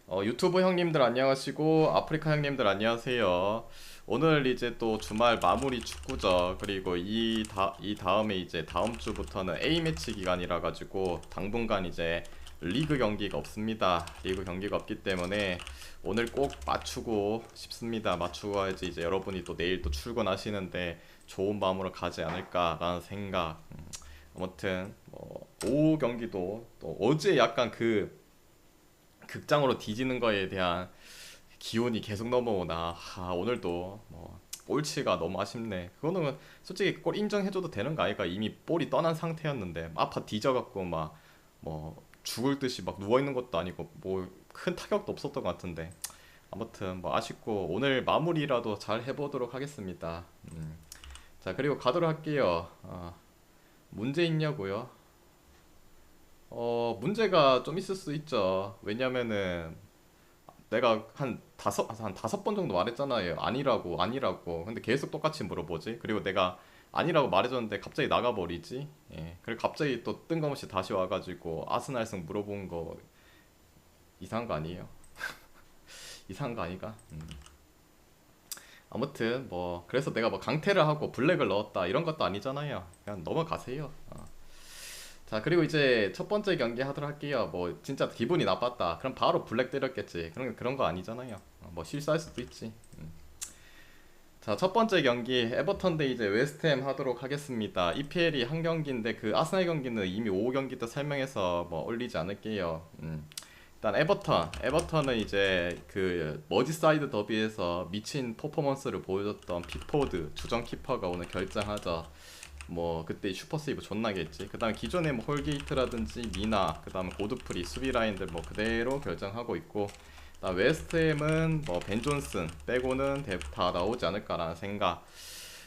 유튜브 형님들 안녕하시고 아프리카 형님들 안녕하세요. 오늘 이제 또 주말 마무리 축구죠. 그리고 이 다음에 이제 다음 주부터는 A매치 기간이라 가지고 당분간 이제 리그 경기가 없습니다. 리그 경기가 없기 때문에 오늘 꼭 맞추고 싶습니다. 맞추고 가야지 이제 여러분이 또 내일 또 출근하시는데 좋은 마음으로 가지 않을까라는 생각. 아무튼 뭐 오후 경기도 또 어제 약간 그 극장으로 뒤지는 거에 대한 기운이 계속 넘어오나. 오늘도 뭐 볼치가 너무 아쉽네. 그거는 솔직히 골 인정해줘도 되는 거 아이가. 이미 볼이 떠난 상태였는데 아파 뒤져갖고 막 뭐 죽을 듯이 막 누워있는 것도 아니고 뭐 큰 타격도 없었던 것 같은데. 아무튼 뭐 아쉽고 오늘 마무리라도 잘 해보도록 하겠습니다. 자, 그리고 가도록 할게요. 문제 있냐고요? 문제가 좀 있을 수 있죠. 왜냐면은 내가 한 다섯 번 정도 말했잖아요. 아니라고, 아니라고. 근데 계속 똑같이 물어보지. 그리고 내가 아니라고 말해줬는데 갑자기 나가버리지. 예. 그리고 갑자기 또 뜬금없이 다시 와가지고 아스날승 물어본 거 이상한 거 아니에요? 이상한 거 아니가? 아무튼 뭐 그래서 내가 뭐 강퇴를 하고 블랙을 넣었다 이런 것도 아니잖아요. 그냥 넘어가세요. 자, 그리고 이제 첫 번째 경기 하도록 할게요. 뭐 진짜 기분이 나빴다. 그럼 바로 블랙 때렸겠지. 그런 거 아니잖아요. 뭐 실수할 수도 있지. 자, 첫 번째 경기 에버턴 대 이제 웨스트햄 하도록 하겠습니다. EPL이 한 경기인데 그 아스날 경기는 이미 5경기 때 설명해서 뭐 올리지 않을게요. 일단 에버턴은 이제 그 머지사이드 더비에서 미친 퍼포먼스를 보여줬던 픽포드 주전 키퍼가 오늘 결장하죠. 뭐 그때 슈퍼세이브 존나게 했지. 그 다음에 기존의 뭐 홀게이트라든지 미나, 그 다음에 고드프리 수비 라인들 뭐 그대로 결정하고 있고, 나 웨스트햄은 뭐 벤 존슨 빼고는 다 나오지 않을까라는 생각.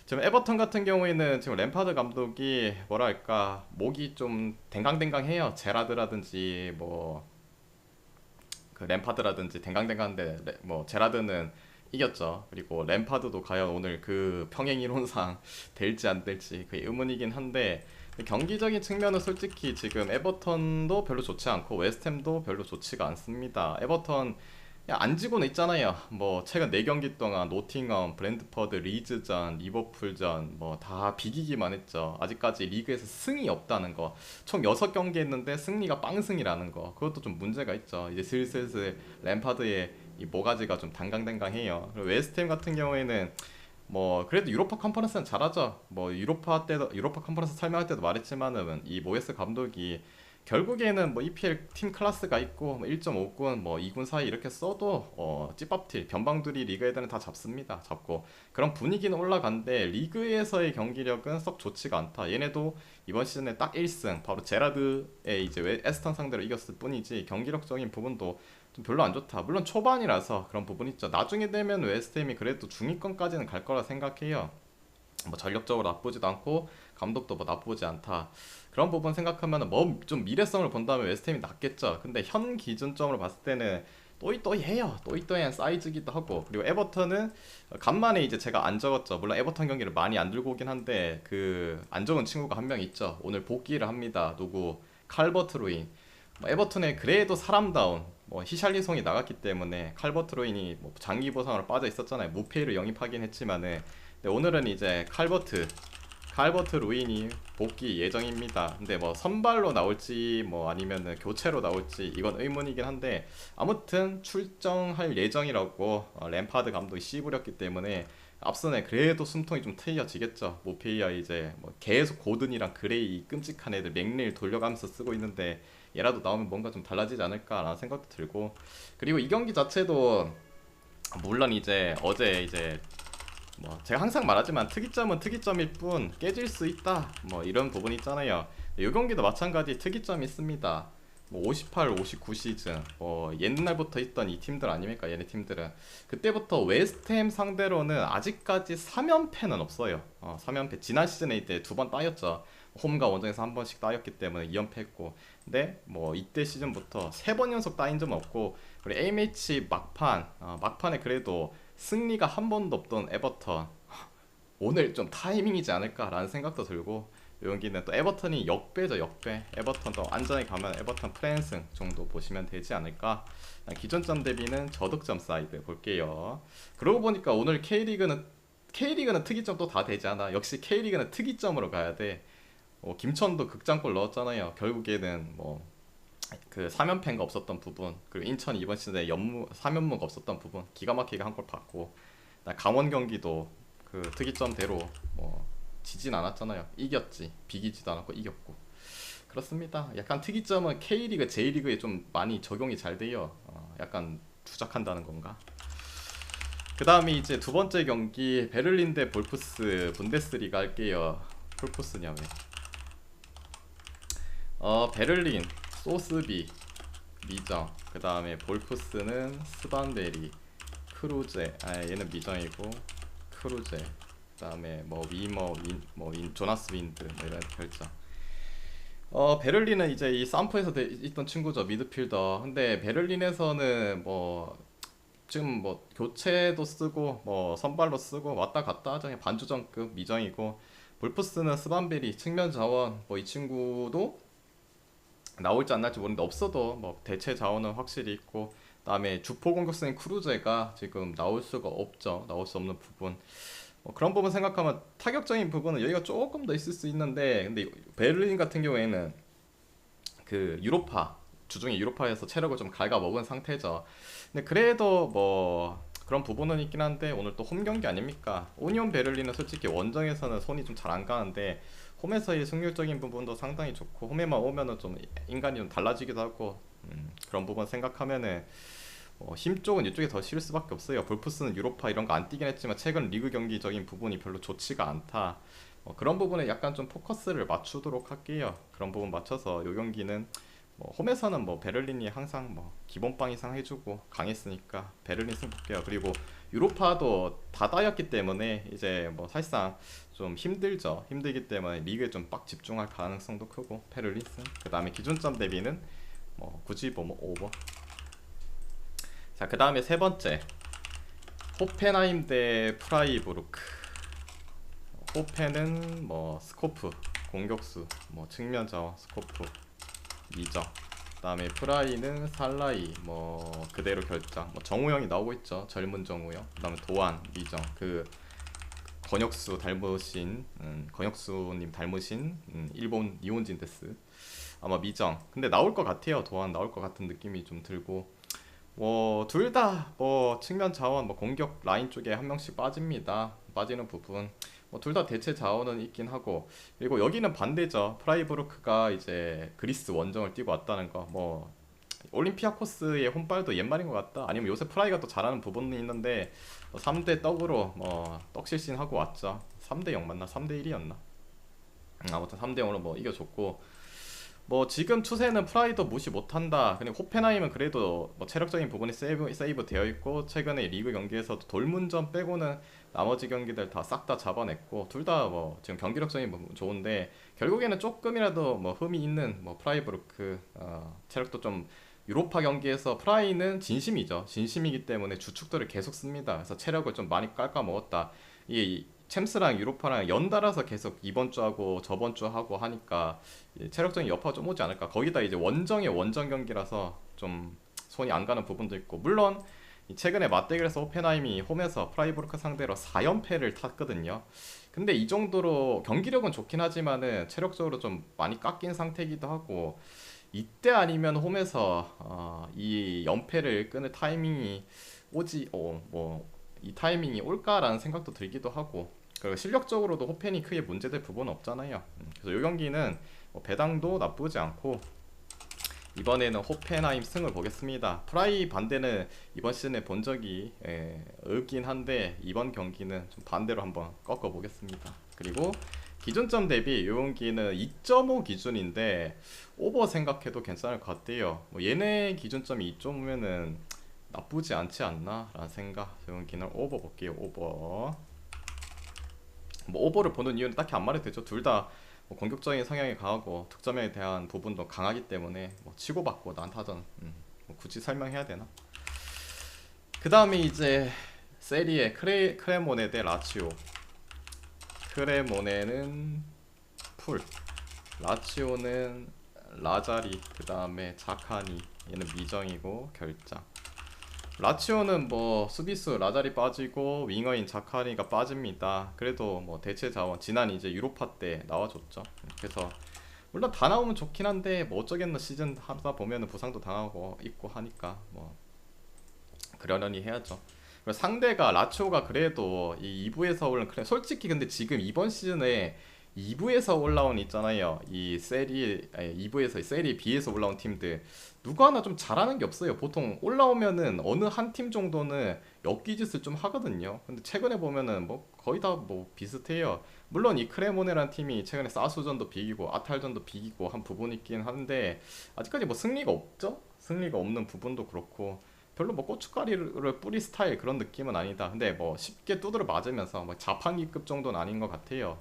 지금 에버턴 같은 경우에는 지금 램파드 감독이 뭐랄까 목이 좀 댕강댕강해요. 제라드라든지 뭐 그 램파드라든지 댕강댕강한데 뭐 제라드는 이겼죠. 그리고 램파드도 과연 오늘 그 평행 이론상 될지 안 될지 그 의문이긴 한데, 경기적인 측면은 솔직히 지금 에버턴도 별로 좋지 않고 웨스트햄도 별로 좋지가 않습니다. 에버턴 그냥 안 지고는 있잖아요. 뭐 최근 4경기 동안 노팅엄, 브랜드퍼드, 리즈전, 리버풀전 뭐 다 비기기만 했죠. 아직까지 리그에서 승이 없다는 거. 총 6경기 했는데 승리가 빵승이라는 거. 그것도 좀 문제가 있죠. 이제 슬슬 램파드의 이 모가지가 좀 당강당강해요. 그리고 웨스트햄 같은 경우에는 뭐 그래도 유로파 컨퍼런스는 잘하죠. 뭐 유로파 컨퍼런스 설명할 때도 말했지만은 이 모예스 감독이 결국에는 뭐 EPL 팀 클래스가 있고 뭐 1.5군 뭐 2군 사이 이렇게 써도 찌밥티 변방들이 리그 애들은 다 잡습니다. 잡고 그런 분위기는 올라간데 리그에서의 경기력은 썩 좋지가 않다. 얘네도 이번 시즌에 딱 1승 바로 제라드의 이제 에스턴 상대로 이겼을 뿐이지 경기력적인 부분도 좀 별로 안 좋다. 물론 초반이라서 그런 부분 있죠. 나중에 되면 웨스트햄이 그래도 중위권까지는 갈 거라 생각해요. 뭐 전력적으로 나쁘지도 않고 감독도 뭐 나쁘지 않다. 그런 부분 생각하면 뭐 좀 미래성을 본다면 웨스트햄이 낫겠죠. 근데 현 기준점으로 봤을 때는 또이또이해요. 또이또이한 사이즈기도 하고. 그리고 에버턴은 간만에 이제 제가 안 적었죠. 물론 에버턴 경기를 많이 안 들고 오긴 한데 그 안 적은 친구가 한 명 있죠. 오늘 복귀를 합니다. 누구? 칼버트 로인. 뭐 에버튼에 그래도 사람다운 뭐 히샬리송이 나갔기 때문에 칼버트 로인이 뭐 장기 부상으로 빠져 있었잖아요. 무페이를 영입하긴 했지만은. 근데 오늘은 이제 칼버트 로인이 복귀 예정입니다. 근데 뭐 선발로 나올지 뭐 아니면은 교체로 나올지 이건 의문이긴 한데, 아무튼 출정할 예정이라고 램파드 감독이 씨부렸기 때문에 앞선에 그래도 숨통이 좀 트여지겠죠. 모페이아 이제 뭐 계속 고든이랑 그레이 끔찍한 애들 맥레일 돌려가면서 쓰고 있는데 얘라도 나오면 뭔가 좀 달라지지 않을까라는 생각도 들고. 그리고 이 경기 자체도 물론 이제 어제 이제 뭐 제가 항상 말하지만 특이점은 특이점일 뿐 깨질 수 있다 뭐 이런 부분이 있잖아요. 이 경기도 마찬가지 특이점이 있습니다. 뭐 58, 59 시즌 뭐 옛날부터 있던 이 팀들 아닙니까? 얘네 팀들은 그때부터 웨스트햄 상대로는 아직까지 3연패는 없어요. 3연패 지난 시즌에 이때 2번 따였죠. 홈과 원정에서 한 번씩 따였기 때문에 2연패했고, 근데 뭐 이때 시즌부터 3번 연속 따인 적은 없고, 우리 A매치 막판에 그래도 승리가 한 번도 없던 에버턴 오늘 좀 타이밍이지 않을까라는 생각도 들고, 이 경기는 또 에버턴이 역배죠, 역배. 에버턴 더 안전하게 가면 에버턴 프랜승 정도 보시면 되지 않을까. 기존점 대비는 저득점 사이드 볼게요. 그러고 보니까 오늘 K리그는 특이점 또 다 되지 않아. 역시 K리그는 특이점으로 가야 돼. 김천도 극장골 넣었잖아요. 결국에는 뭐 그 3연패가 없었던 부분, 그리고 인천 이번 시즌에 3연무가 없었던 부분 기가 막히게 한 골 받고, 강원 경기도 그 특이점대로 뭐 지진 않았잖아요. 이겼지. 비기지도 않았고 이겼고. 그렇습니다. 약간 특이점은 K리그, J리그에 좀 많이 적용이 잘 돼요. 약간 투작한다는 건가? 그 다음에 이제 두 번째 경기 베를린 대 볼프스 분데스리가 할게요. 볼프스냐 왜? 베를린 소스비 미정. 그 다음에 볼프스는 스반베리 크루제. 얘는 미정이고 크루제. 그 다음에 뭐 위머 조나스 윈드 뭐 이런 결정. 베를린은 이제 이 산프에서 있던 친구죠, 미드필더. 근데 베를린에서는 뭐 지금 뭐 교체도 쓰고 뭐 선발로 쓰고 왔다 갔다 하죠. 그냥 반주전급 미정이고, 볼프스는 스반베리 측면 자원, 뭐 이 친구도 나올지 안 나올지 모르는데 없어도 뭐 대체 자원은 확실히 있고, 그다음에 주포 공격수인 크루제가 지금 나올 수가 없죠. 나올 수 없는 부분. 그런 부분 생각하면 타격적인 부분은 여기가 조금 더 있을 수 있는데, 근데 베를린 같은 경우에는 그 유로파 주중에 유로파에서 체력을 좀 갉아먹은 상태죠. 근데 그래도 뭐 그런 부분은 있긴 한데, 오늘 또 홈 경기 아닙니까? 오니온 베를린은 솔직히 원정에서는 손이 좀 잘 안 가는데 홈에서의 승률적인 부분도 상당히 좋고, 홈에만 오면은 좀 인간이 좀 달라지기도 하고, 그런 부분 생각하면은 힘 쪽은 이쪽에 더 실을 수밖에 없어요. 볼프스는 유로파 이런 거 안 뛰긴 했지만 최근 리그 경기적인 부분이 별로 좋지가 않다. 그런 부분에 약간 좀 포커스를 맞추도록 할게요. 그런 부분 맞춰서 요 경기는 홈에서는 뭐 베를린이 항상 뭐 기본빵 이상 해주고 강했으니까 베를린 승 볼게요. 그리고 유로파도 닫아였기 때문에 이제 뭐 사실상 좀 힘들죠. 힘들기 때문에 리그에 좀 빡 집중할 가능성도 크고 베를린 승. 그 다음에 기준점 대비는 뭐 굳이 뭐 오버. 자, 그 다음에 세 번째 호펜하임 대 프라이부르크. 호펜은 뭐 스코프 공격수, 뭐 측면 자원 스코프 미정. 그다음에 프라이는 살라이 뭐 그대로 결장. 뭐 정우영이 나오고 있죠. 젊은 정우영. 그다음에 도안 미정. 그 권혁수 닮으신 권혁수님 닮으신 일본 이혼진 데스. 아마 미정. 근데 나올 것 같아요. 도안 나올 것 같은 느낌이 좀 들고. 뭐 둘 다 뭐 측면 자원, 뭐 공격 라인 쪽에 한 명씩 빠집니다. 빠지는 부분. 뭐 둘 다 대체 자원은 있긴 하고, 그리고 여기는 반대죠. 프라이부르크가 이제 그리스 원정을 뛰고 왔다는 거. 뭐 올림피아코스의 혼발도 옛말인 것 같다. 아니면 요새 프라이가 또 잘하는 부분이 있는데 3대 떡으로 뭐 떡실신하고 왔죠. 3대 0 맞나? 3대 1이었나? 아무튼 3대 0으로 뭐 이겨줬고, 뭐 지금 추세는 프라이도 무시 못한다. 그리고 호펜하임은 그래도 뭐 체력적인 부분이 세이브 되어 있고, 최근에 리그 경기에서도 돌문전 빼고는 나머지 경기들 다 싹 다 잡아냈고, 둘 다 뭐 지금 경기력적인 부분 좋은데, 결국에는 조금이라도 뭐 흠이 있는 뭐 프라이부르크, 체력도 좀 유로파 경기에서 프라이는 진심이죠. 진심이기 때문에 주축들을 계속 씁니다. 그래서 체력을 좀 많이 깎아 먹었다. 이게 챔스랑 유로파랑 연달아서 계속 이번 주하고 저번 주 하고 하니까 체력적인 여파가 좀 오지 않을까. 거기다 이제 원정의 원정 경기라서 좀 손이 안 가는 부분도 있고, 물론 최근에 맞대결에서 호펜하임이 홈에서 프라이부르크 상대로 4연패를 탔거든요. 근데 이 정도로 경기력은 좋긴 하지만은 체력적으로 좀 많이 깎인 상태이기도 하고, 이때 아니면 홈에서 이 연패를 끊을 타이밍이 오지 뭐 이 타이밍이 올까라는 생각도 들기도 하고, 그리고 실력적으로도 호펜이 크게 문제될 부분은 없잖아요. 그래서 이 경기는 뭐 배당도 나쁘지 않고, 이번에는 호펜하임 승을 보겠습니다. 프라이 반대는 이번 시즌에 본 적이 없긴 한데, 이번 경기는 좀 반대로 한번 꺾어 보겠습니다. 그리고 기준점 대비 이 경기는 2.5 기준인데 오버 생각해도 괜찮을 것 같아요. 뭐 얘네 기준점이 2.5면은 나쁘지 않지 않나 라는 생각. 이 경기는 오버 볼게요. 오버. 뭐 오버를 보는 이유는 딱히 안 말해도 되죠. 둘 다 뭐 공격적인 성향이 강하고 득점에 대한 부분도 강하기 때문에 뭐 치고받고 난타전, 뭐 굳이 설명해야 되나? 그 다음에 이제 세리에 크레모네 대 라치오. 크레모네는 풀. 라치오는 라자리, 그 다음에 자카니, 얘는 미정이고 결장. 라치오는 뭐 수비수 라자리 빠지고 윙어인 자카니가 빠집니다. 그래도 뭐 대체 자원 지난 이제 유로파 때 나와줬죠. 그래서 물론 다 나오면 좋긴 한데 뭐 어쩌겠노, 시즌 하다 보면은 부상도 당하고 있고 하니까 뭐 그러려니 해야죠. 그리고 상대가 라치오가 그래도 이 2부에서 올라온, 그래 솔직히 근데 지금 이번 시즌에 2부에서 올라온 있잖아요. 이 세리, 아니 2부에서 세리 B에서 올라온 팀들 누구 하나 좀 잘하는 게 없어요. 보통 올라오면은 어느 한 팀 정도는 엮기짓을 좀 하거든요. 근데 최근에 보면은 뭐 거의 다 뭐 비슷해요. 물론 이 크레모네라는 팀이 최근에 사수전도 비기고 아탈전도 비기고 한 부분이 있긴 한데 아직까지 뭐 승리가 없죠. 승리가 없는 부분도 그렇고 별로 뭐 고춧가루를 뿌리 스타일 그런 느낌은 아니다. 근데 뭐 쉽게 두드려 맞으면서 뭐 자판기급 정도는 아닌 것 같아요.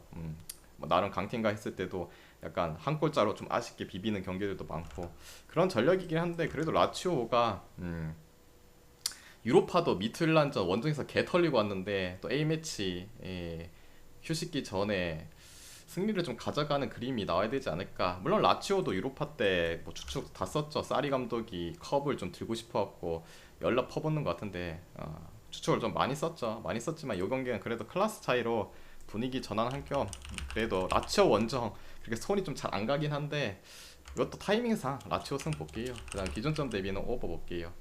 뭐 나름 강팀과 했을 때도 약간 한 골짜로 좀 아쉽게 비비는 경기들도 많고 그런 전력이긴 한데 그래도 라치오가 유로파도 미트윌란전 원정에서 개 털리고 왔는데 또 A매치 휴식기 전에 승리를 좀 가져가는 그림이 나와야 되지 않을까. 물론 라치오도 유로파 때 뭐 주축 다 썼죠. 사리 감독이 컵을 좀 들고 싶어갖고 연락 퍼붓는 것 같은데 주축을 좀 많이 썼죠. 많이 썼지만 이 경기는 그래도 클래스 차이로 분위기 전환할 겸 그래도 라치오 원정 그렇게 손이 좀 잘 안 가긴 한데 이것도 타이밍상 라치오 승 볼게요. 그다음 기준점 대비는 오버 볼게요.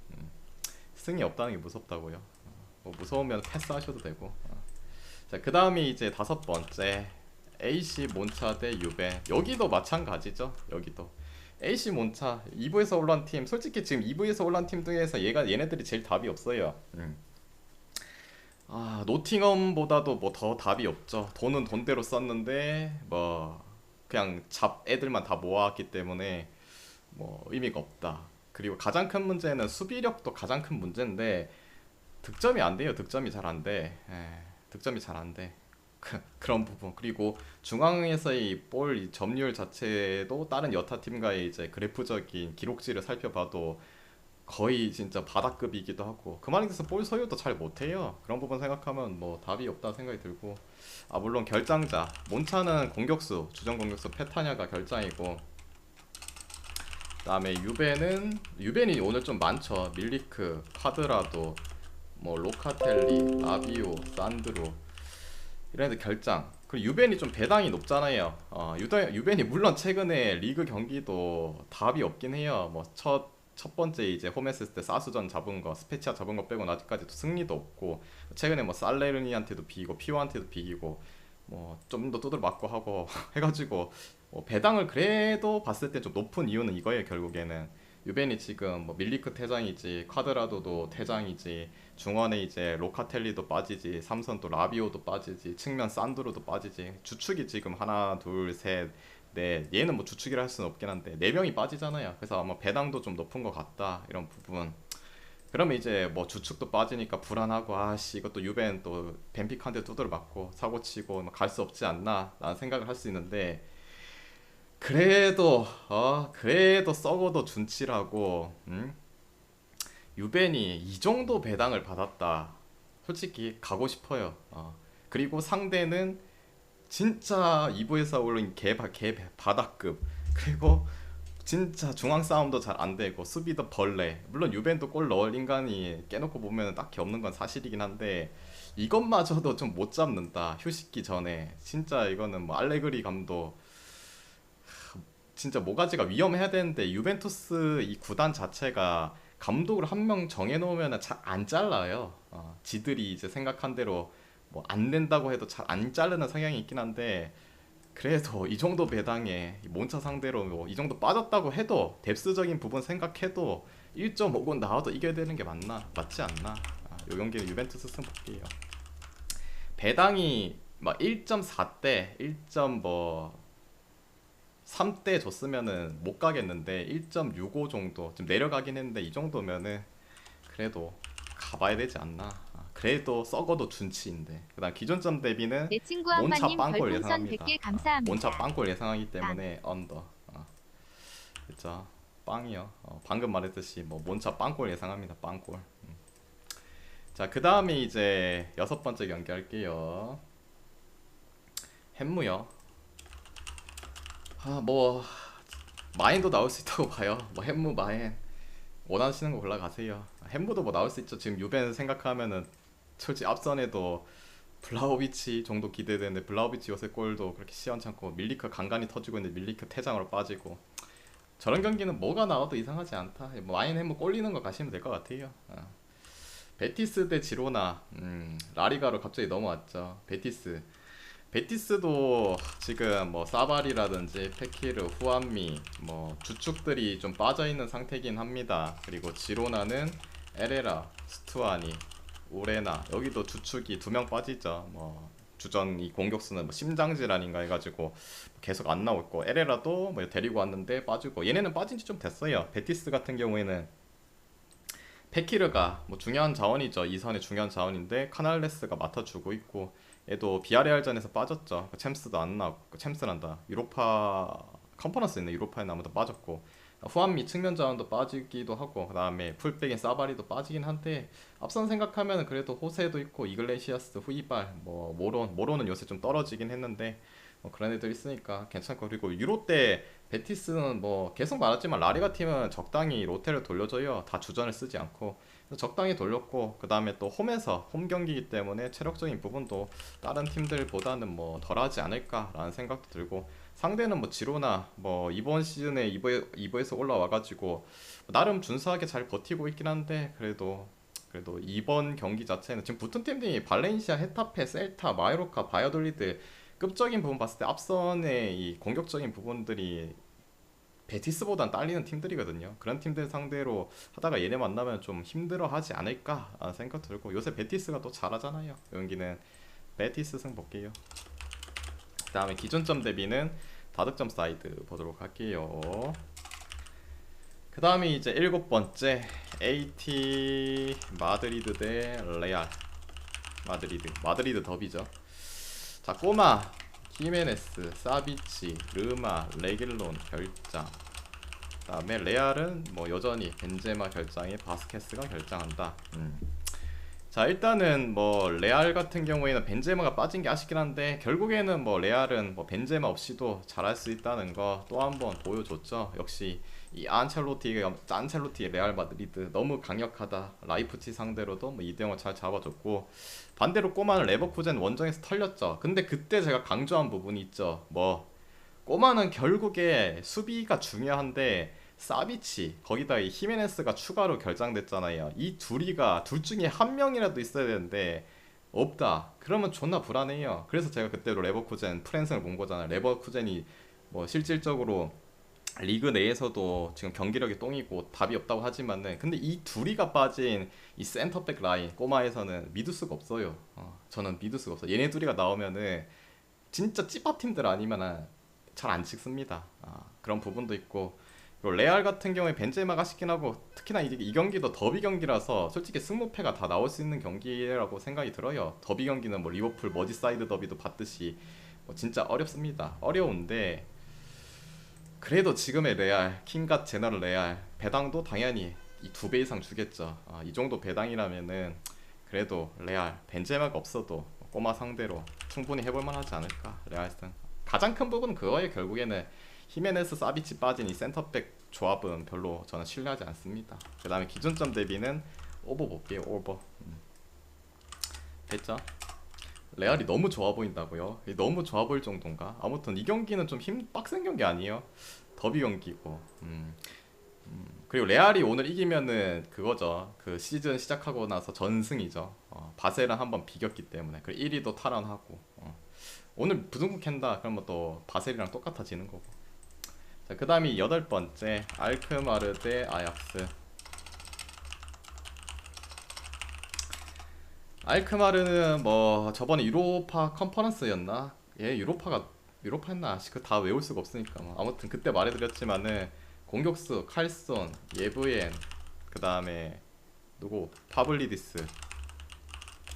승이 없다는 게 무섭다고요. 뭐 무서우면 패스하셔도 되고. 자, 그 다음이 이제 다섯 번째 AC 몬차 대 유벤. 여기도 마찬가지죠. 여기도 AC 몬차 2부에서 올라온 팀. 솔직히 지금 2부에서 올라온 팀 중에서 얘네들이 제일 답이 없어요. 노팅엄보다도 뭐 더 답이 없죠. 돈은 돈대로 썼는데 뭐 그냥 잡 애들만 다 모아왔기 때문에 뭐 의미가 없다. 그리고 가장 큰 문제는 수비력도 가장 큰 문제인데 득점이 안 돼요. 득점이 잘 안 돼. 득점이 잘 안 돼. 그런 부분. 그리고 중앙에서의 볼 점유율 자체도 다른 여타 팀과의 이제 그래프적인 기록지를 살펴봐도 거의 진짜 바닥급이기도 하고 그만해서 볼 소유도 잘 못해요. 그런 부분 생각하면 뭐 답이 없다 생각이 들고 물론 결장자 몬차는 공격수 주전 공격수 페타냐가 결장이고 그다음에 유벤이 오늘 좀 많죠. 밀리크, 카드라도, 뭐 로카텔리, 라비오, 산드로 이런 애들 결장. 그리고 유벤이 좀 배당이 높잖아요. 유벤이 물론 최근에 리그 경기도 답이 없긴 해요. 뭐 첫 번째 이제 홈했을 때 사수전 잡은 거, 스페치아 잡은 거 빼고는 아직까지도 승리도 없고 최근에 뭐 살레르니한테도 비기고 피오한테도 비기고 뭐 좀 더 두드려 맞고 하고 해가지고 배당을 그래도 봤을 때 좀 높은 이유는 이거예요. 결국에는 유벤이 지금 뭐 밀리크 퇴장이지, 쿼드라도도 퇴장이지, 중원에 이제 로카텔리도 빠지지, 삼선 또 라비오도 빠지지, 측면 산드로도 빠지지. 주축이 지금 하나 둘 셋 넷, 얘는 뭐 주축이라 할 수는 없긴 한데 네 명이 빠지잖아요. 그래서 아마 배당도 좀 높은 것 같다 이런 부분. 그러면 이제 뭐 주축도 빠지니까 불안하고 아씨 이것도 유벤 또 벤픽한테 두드려 맞고 사고치고 갈 수 없지 않나 라는 생각을 할 수 있는데 그래도 썩어도 준치라고 유벤이 이 정도 배당을 받았다. 솔직히 가고 싶어요. 그리고 상대는 진짜 2부에서 올린 개 바닥급. 그리고 진짜 중앙 싸움도 잘 안 되고 수비도 벌레. 물론 유벤도 골 넣을 인간이 깨놓고 보면 딱히 없는 건 사실이긴 한데 이것마저도 좀 못 잡는다. 휴식기 전에 진짜 이거는 뭐 알레그리 감독 진짜 모가지가 위험해야 되는데 유벤투스 이 구단 자체가 감독을 한 명 정해놓으면 잘 안 잘라요. 지들이 이제 생각한 대로 뭐 안 된다고 해도 잘 안 자르는 성향이 있긴 한데 그래도 이 정도 배당에 몬차 상대로 뭐 이 정도 빠졌다고 해도 뎁스적인 부분 생각해도 1.5건 나와도 이겨야 되는 게 맞지 않나. 요 경기는 유벤투스 승 볼게요. 배당이 막 1.4대 3대 줬으면은 못 가겠는데 1.65 정도 좀 내려가긴 했는데 이 정도면은 그래도 가봐야 되지 않나. 그래도 썩어도 준치인데. 그다음 기존점 대비는 내 친구 몬차 한마님 빵골 별풍선 예상합니다. 100개 감사합니다. 몬차 빵골 예상하기 때문에 언더. 그쵸. 빵이요. 방금 말했듯이 뭐 몬차 빵골 예상합니다. 빵골. 자, 그 다음에 이제 여섯 번째 경기 할게요. 햄무요. 뭐 마인도 나올 수 있다고 봐요. 뭐 햄무 마인 원하시는 거 골라가세요. 햄무도 뭐 나올 수 있죠. 지금 유벤 생각하면은 솔직히 앞선에도 블라호비치 정도 기대되는데 블라호비치 요새 골도 그렇게 시원찮고 밀리크 간간히 터지고 있는데 밀리크 퇴장으로 빠지고 저런 경기는 뭐가 나와도 이상하지 않다. 뭐 마인 햄무 꼴리는 거 가시면 될 것 같아요. 베티스 대 지로나 라리가로 갑자기 넘어왔죠. 베티스도 지금 뭐 사발이라든지 페키르, 후안미 뭐 주축들이 좀 빠져있는 상태긴 합니다. 그리고 지로나는 에레라, 스투아니, 우레나 여기도 주축이 두 명 빠지죠. 뭐 주전 이 공격수는 뭐 심장질 아닌가 해가지고 계속 안 나오고 에레라도 뭐 데리고 왔는데 빠지고 얘네는 빠진 지 좀 됐어요. 베티스 같은 경우에는 페키르가 뭐 중요한 자원이죠. 이선의 중요한 자원인데 카날레스가 맡아주고 있고 얘도 비아레알전에서 빠졌죠. 챔스도 안 나왔고 챔스란다. 유로파 컨퍼런스 있네. 유로파에 아무도 빠졌고 후안미 측면 자원도 빠지기도 하고 그 다음에 풀백인 사바리도 빠지긴 한데 앞선 생각하면 그래도 호세도 있고 이글레시아스, 후이발, 뭐 모론은 요새 좀 떨어지긴 했는데 뭐 그런 애들 있으니까 괜찮고 그리고 유로 때 베티스는 뭐 계속 말했지만 라리가 팀은 적당히 로테를 돌려줘요. 다 주전을 쓰지 않고 그래서 적당히 돌렸고 그 다음에 또 홈에서 홈 경기이기 때문에 체력적인 부분도 다른 팀들보다는 뭐 덜하지 않을까라는 생각도 들고 상대는 뭐 지로나 뭐 이번 시즌에 2부에서 올라와가지고 나름 준수하게 잘 버티고 있긴 한데 그래도 이번 경기 자체는 지금 붙은 팀들이 발렌시아, 헤타페, 셀타, 마요르카, 바이아돌리드 급적인 부분 봤을 때 앞선의 이 공격적인 부분들이 베티스보단 딸리는 팀들이거든요. 그런 팀들 상대로 하다가 얘네 만나면 좀 힘들어하지 않을까 생각 들고 요새 베티스가 또 잘하잖아요. 여기는 베티스 승 볼게요. 그 다음에 기준점 대비는 다득점 사이드 보도록 할게요. 그 다음에 이제 일곱 번째 AT 마드리드 대 레알 마드리드 더비죠. 자 꼬마 히메네스, 사비치, 르마, 레길론 결장. 그다음에 레알은 뭐 여전히 벤제마 결장에 바스케스가 결장한다. 자 일단은 뭐 레알 같은 경우에는 벤제마가 빠진 게 아쉽긴 한데 결국에는 뭐 레알은 뭐 벤제마 없이도 잘할 수 있다는 거 또 한 번 보여줬죠. 역시 이 안첼로티의 레알 마드리드 너무 강력하다. 라이프치 상대로도 뭐 2대0을 잘 잡아줬고 반대로 꼬마는 레버쿠젠 원정에서 털렸죠. 근데 그때 제가 강조한 부분이 있죠. 뭐 꼬마는 결국에 수비가 중요한데 사비치 거기다 이 히메네스가 추가로 결장됐잖아요. 이 둘 중에 한 명이라도 있어야 되는데 없다. 그러면 존나 불안해요. 그래서 제가 그때로 레버쿠젠 프랜승을 본 거잖아요. 레버쿠젠이 뭐 실질적으로 리그 내에서도 지금 경기력이 똥이고 답이 없다고 하지만은 근데 이 둘이가 빠진 이 센터백 라인 꼬마에서는 믿을 수가 없어요. 저는 믿을 수가 없어. 얘네 둘이가 나오면은 진짜 찌밥 팀들 아니면은 잘 안 찍습니다. 그런 부분도 있고 그리고 레알 같은 경우에 벤제마가 쉽긴 하고 특히나 이 경기도 더비 경기라서 솔직히 승무패가 다 나올 수 있는 경기라고 생각이 들어요. 더비 경기는 뭐 리버풀 머지사이드 더비도 봤듯이 뭐 진짜 어렵습니다. 어려운데 그래도 지금의 레알 킹갓 제너럴 레알 배당도 당연히 이 두 배 이상 주겠죠. 이 정도 배당이라면은 그래도 레알 벤제마가 없어도 꼬마 상대로 충분히 해볼 만하지 않을까. 레알승 가장 큰 부분은 그거에 결국에는 히메네스 사비치 빠진 이 센터백 조합은 별로 저는 신뢰하지 않습니다. 그 다음에 기준점 대비는 오버 볼게요. 오버 됐죠? 레알이 너무 좋아 보인다고요? 너무 좋아 보일 정도인가? 아무튼 이 경기는 좀 빡센 경기 아니에요? 더비 경기고 그리고 레알이 오늘 이기면은 그거죠. 그 시즌 시작하고 나서 전승이죠. 바셀은 한번 비겼기 때문에 그리고 1위도 탈환하고 오늘 부둥국 캔다 그러면 또 바셀이랑 똑같아지는 거고. 자, 그 다음이 여덟 번째 알크마르 대 아약스. 알크마르는 뭐 저번에 유로파 컨퍼런스였나? 유로파였나? 그 다 외울 수가 없으니까 뭐. 아무튼 그때 말해드렸지만은 공격수 칼손, 예브엔, 그 다음에 누구 파블리디스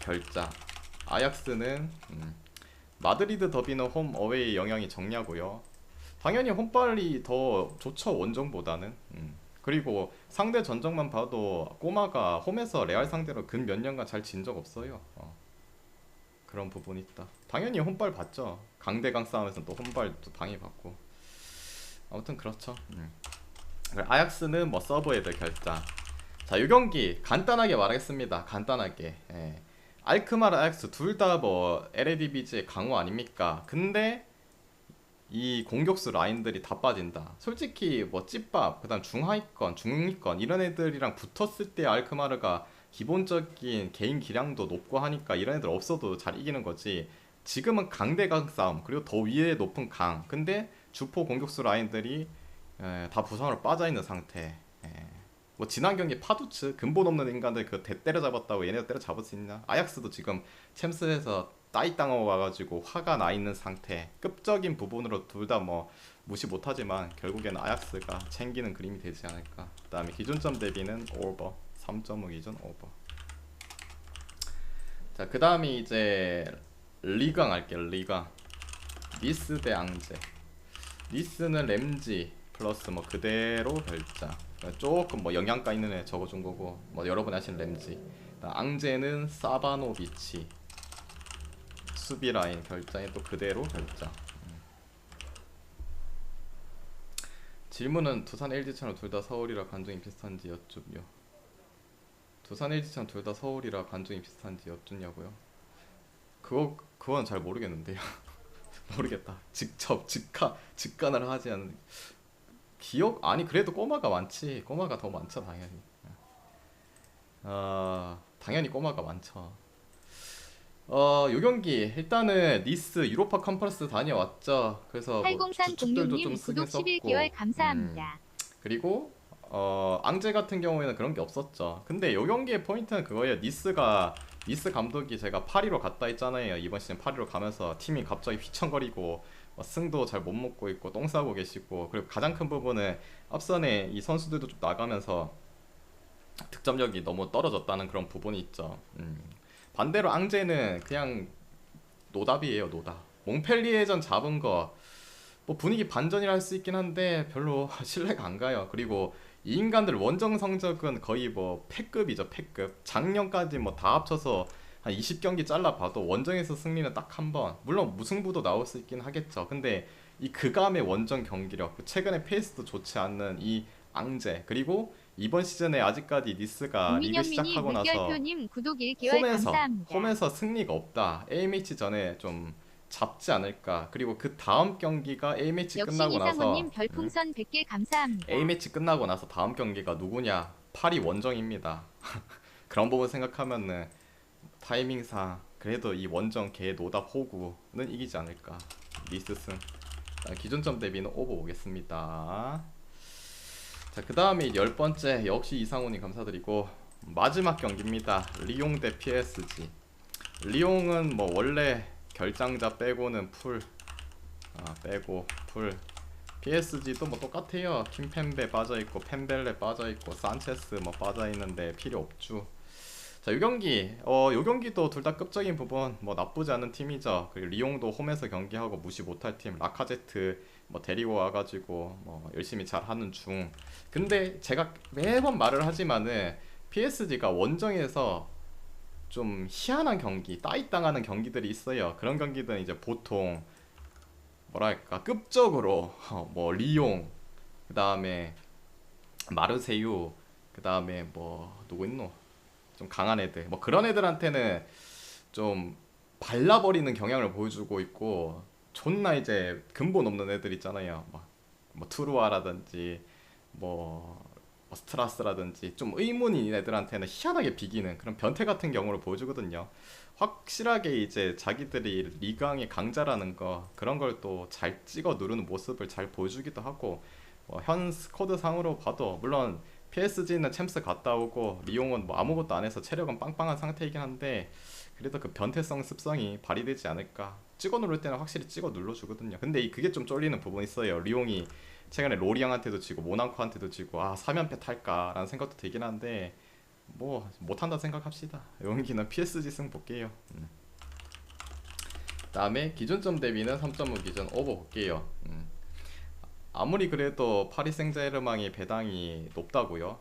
결장. 아약스는 마드리드 더비는 홈 어웨이 영향이 적냐고요. 당연히 홈빨이 더 좋죠 원정보다는. 그리고 상대 전적만 봐도 꼬마가 홈에서 레알 상대로 근 몇 년간 잘 진 적 없어요. 그런 부분이 있다. 당연히 홈빨 봤죠. 강대강 싸움에서 또 홈빨 또 당해봤고. 아무튼 그렇죠. 아약스는 뭐 서브 애들 결장. 자, 이 경기 간단하게 말하겠습니다. 간단하게. 예. 알크마르 아약스 둘 다 뭐 LADBG의 강호 아닙니까? 근데 이 공격수 라인들이 다 빠진다. 솔직히 뭐 찐밥, 그다음 중하위권, 중위권 이런 애들이랑 붙었을 때 알크마르가 기본적인 개인 기량도 높고 하니까 이런 애들 없어도 잘 이기는 거지. 지금은 강대강 싸움, 그리고 더 위에 높은 강. 근데 주포 공격수 라인들이 다 부상으로 빠져 있는 상태. 뭐 지난 경기 파두츠 근본 없는 인간들 그 대 때려잡았다고 얘네가 때려잡을 수 있냐? 아약스도 지금 챔스에서 따이 땅하고 와가지고 화가 나 있는 상태. 급적인 부분으로 둘 다 뭐 무시 못하지만 결국에는 아약스가 챙기는 그림이 되지 않을까. 그다음에 기준점 대비는 오버 3.5 기준 오버. 자, 그다음에 이제 리강 할게요. 리강 니스 대 앙제. 니스는 램지 플러스 뭐 그대로 결자. 조금 뭐 영양가 있는 애 적어준 거고 뭐 여러분이 아시는 램지. 앙제는 사바노비치 수비 라인 결장에 또 그대로 결장. 질문은 두산 LG처럼 둘 다 서울이라 관중이 비슷한지 여쭙요. 두산 LG처럼 둘 다 서울이라 관중이 비슷한지 여쭙냐고요? 그건 잘 모르겠는데요. 모르겠다. 직접 직관을 하지 않는 기억 아니 그래도 꼬마가 많지. 꼬마가 더 많죠 당연히. 당연히 꼬마가 많죠. 요 경기 일단은 니스 유로파 컨퍼런스 다녀왔죠. 그래서 뭐 주축들도 좀 8036님 쓰긴 구독 썼고 11개월 감사합니다. 그리고 앙제 같은 경우에는 그런 게 없었죠. 근데 요 경기의 포인트는 그거예요. 니스 감독이 제가 파리로 갔다 했잖아요. 이번 시즌 파리로 가면서 팀이 갑자기 휘청거리고 승도 잘 못 먹고 있고 똥 싸고 계시고, 그리고 가장 큰 부분은 앞선에 이 선수들도 좀 나가면서 득점력이 너무 떨어졌다는 그런 부분이 있죠. 반대로 앙제는 그냥 노답이에요. 노답. 몽펠리에전 잡은 거 뭐 분위기 반전이라 할 수 있긴 한데 별로 신뢰가 안 가요. 그리고 이 인간들 원정 성적은 거의 뭐 패급이죠. 패급. 작년까지 뭐 다 합쳐서 한 20경기 잘라봐도 원정에서 승리는 딱 한 번. 물론 무승부도 나올 수 있긴 하겠죠. 근데 이 극감의 원정 경기력, 최근에 페이스도 좋지 않는 이 앙제, 그리고 이번 시즌에 아직까지 니스가 리그 국민연민이 시작하고 나서 물결표님 구독 1개월 감사합니다. 홈에서 승리가 없다. A매치 전에 좀 잡지 않을까. 그리고 그 다음 경기가 A매치 역시 끝나고 나서 이상호님 별풍선 100개 감사합니다. A매치 끝나고 나서 다음 경기가 누구냐? 파리 원정입니다. 그런 부분 생각하면은 타이밍상 그래도 이 원정 개 노답 호구는 이기지 않을까. 리스승. 기준점 대비는 오버 오겠습니다. 자, 그 다음에 10번째 역시 이상훈이 감사드리고 마지막 경기입니다. 리옹 대 PSG. 리옹은 뭐 원래 결장자 빼고는 빼고 풀. PSG도 뭐 똑같아요. 킴펜베 빠져있고 펜벨레 빠져있고 산체스 뭐 빠져있는데 필요 없죠. 자, 요 경기도 둘 다 급적인 부분 뭐 나쁘지 않은 팀이죠. 그리고 리옹도 홈에서 경기하고 무시 못할 팀. 라카제트 뭐 데리고 와가지고 뭐 열심히 잘하는 중. 근데 제가 매번 말을 하지만은 PSG가 원정에서 좀 희한한 경기, 따위 당하는 경기들이 있어요. 그런 경기들은 이제 보통 뭐랄까 급적으로 뭐 리옹, 그 다음에 마르세유, 그 다음에 뭐 누구 있노? 좀 강한 애들, 뭐 그런 애들한테는 좀 발라버리는 경향을 보여주고 있고, 존나 이제 근본 없는 애들 있잖아요. 뭐 투루아라든지 뭐 스트라스라든지 좀 의문인 애들한테는 희한하게 비기는 그런 변태 같은 경우를 보여주거든요. 확실하게 이제 자기들이 리강의 강자라는 거, 그런 걸 또 잘 찍어 누르는 모습을 잘 보여주기도 하고, 현 스쿼드 상으로 봐도 물론 PSG는 챔스 갔다 오고 리옹은 뭐 아무것도 안 해서 체력은 빵빵한 상태이긴 한데 그래도 그 변태성 습성이 발휘되지 않을까. 찍어 누를 때는 확실히 찍어 눌러주거든요. 근데 그게 좀 쫄리는 부분이 있어요. 리옹이 최근에 로리앙한테도 지고 모나코한테도 지고 3연패 탈까 라는 생각도 들긴 한데 뭐 못한다 생각합시다. 용기는 PSG 승 볼게요. 다음에 기준점 대비는 3.5 기준 오버 볼게요. 아무리 그래도 파리 생제르맹의 배당이 높다고요?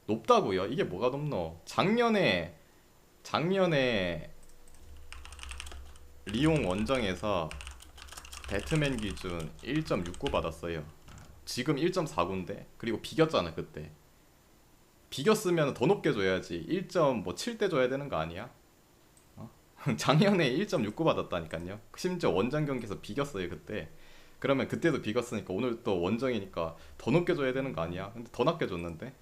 높다고요? 이게 뭐가 높노? 작년에 리옹 원정에서 배트맨 기준 1.69 받았어요. 지금 1.49인데 그리고 비겼잖아 그때. 비겼으면 더 높게 줘야지. 1.7대 줘야 되는 거 아니야? 어? 작년에 1.69 받았다니까요. 심지어 원정 경기에서 비겼어요 그때. 그러면 그때도 비겼으니까 오늘 또 원정이니까 더 높게 줘야 되는 거 아니야? 근데 더 낮게 줬는데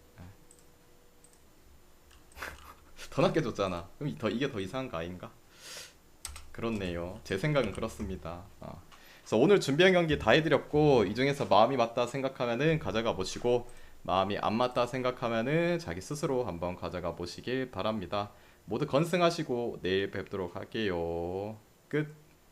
더 낮게 줬잖아. 그럼 이게 더 이상한 거 아닌가? 그렇네요. 제 생각은 그렇습니다. 그래서 오늘 준비한 경기 다 해드렸고 이 중에서 마음이 맞다 생각하면은 가져가 보시고 마음이 안 맞다 생각하면은 자기 스스로 한번 가져가 보시길 바랍니다. 모두 건승하시고 내일 뵙도록 할게요. 끝.